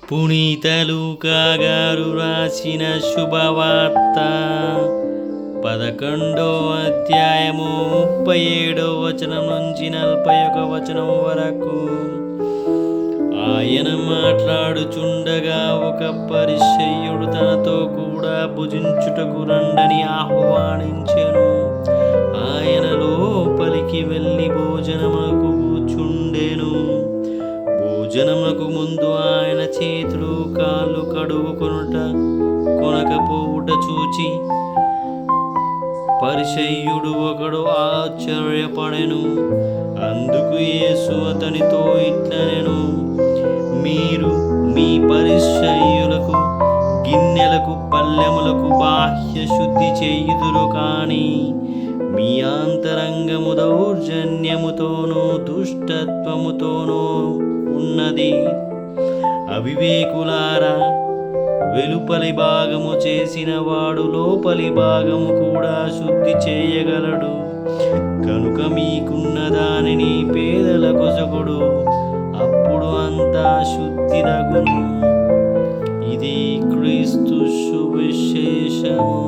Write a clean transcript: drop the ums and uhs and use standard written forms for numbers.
పునీత లూకా గారు రాసిన శుభవార్త 11వ అధ్యాయము 37వ వచనం నుంచి 41వ వచనం వరకు. ఆయన మాట్లాడుచుండగా ఒక పరిసయ్యుడు తనతో కూడా భుజించుటకు రండని ఆహ్వానించెను. ఆయన లోపలికి వెళ్ళి భోజనమునకు కూర్చుండెను. భోజనమునకు ముందు ఆయన చేతులు కాళ్ళు కొనకపోవుట చూచి పరిసయ్యుడు ఒకడు ఆశ్చర్యపడెను. అందుకు యేసు అతనితో ఇట్లనెను, మీరు మీ పరిసయ్యులకు గిన్నెలకు పల్లెములకు బాహ్య శుద్ధి చేయుదురు, కానీ మీ ఆంతరంగము దౌర్జన్యముతోనూ దుష్టత్వముతోనూ ఉన్నది. అవివేకులారా, వెలుపలి భాగము చేసిన వాడు లోపలి భాగము కూడా శుద్ధి చేయగలడు. కనుక మీకున్న దానిని పేదల కొసగుడు, అప్పుడు అంతా శుద్ధిదగును. ఇది క్రీస్తు సువిశేషము.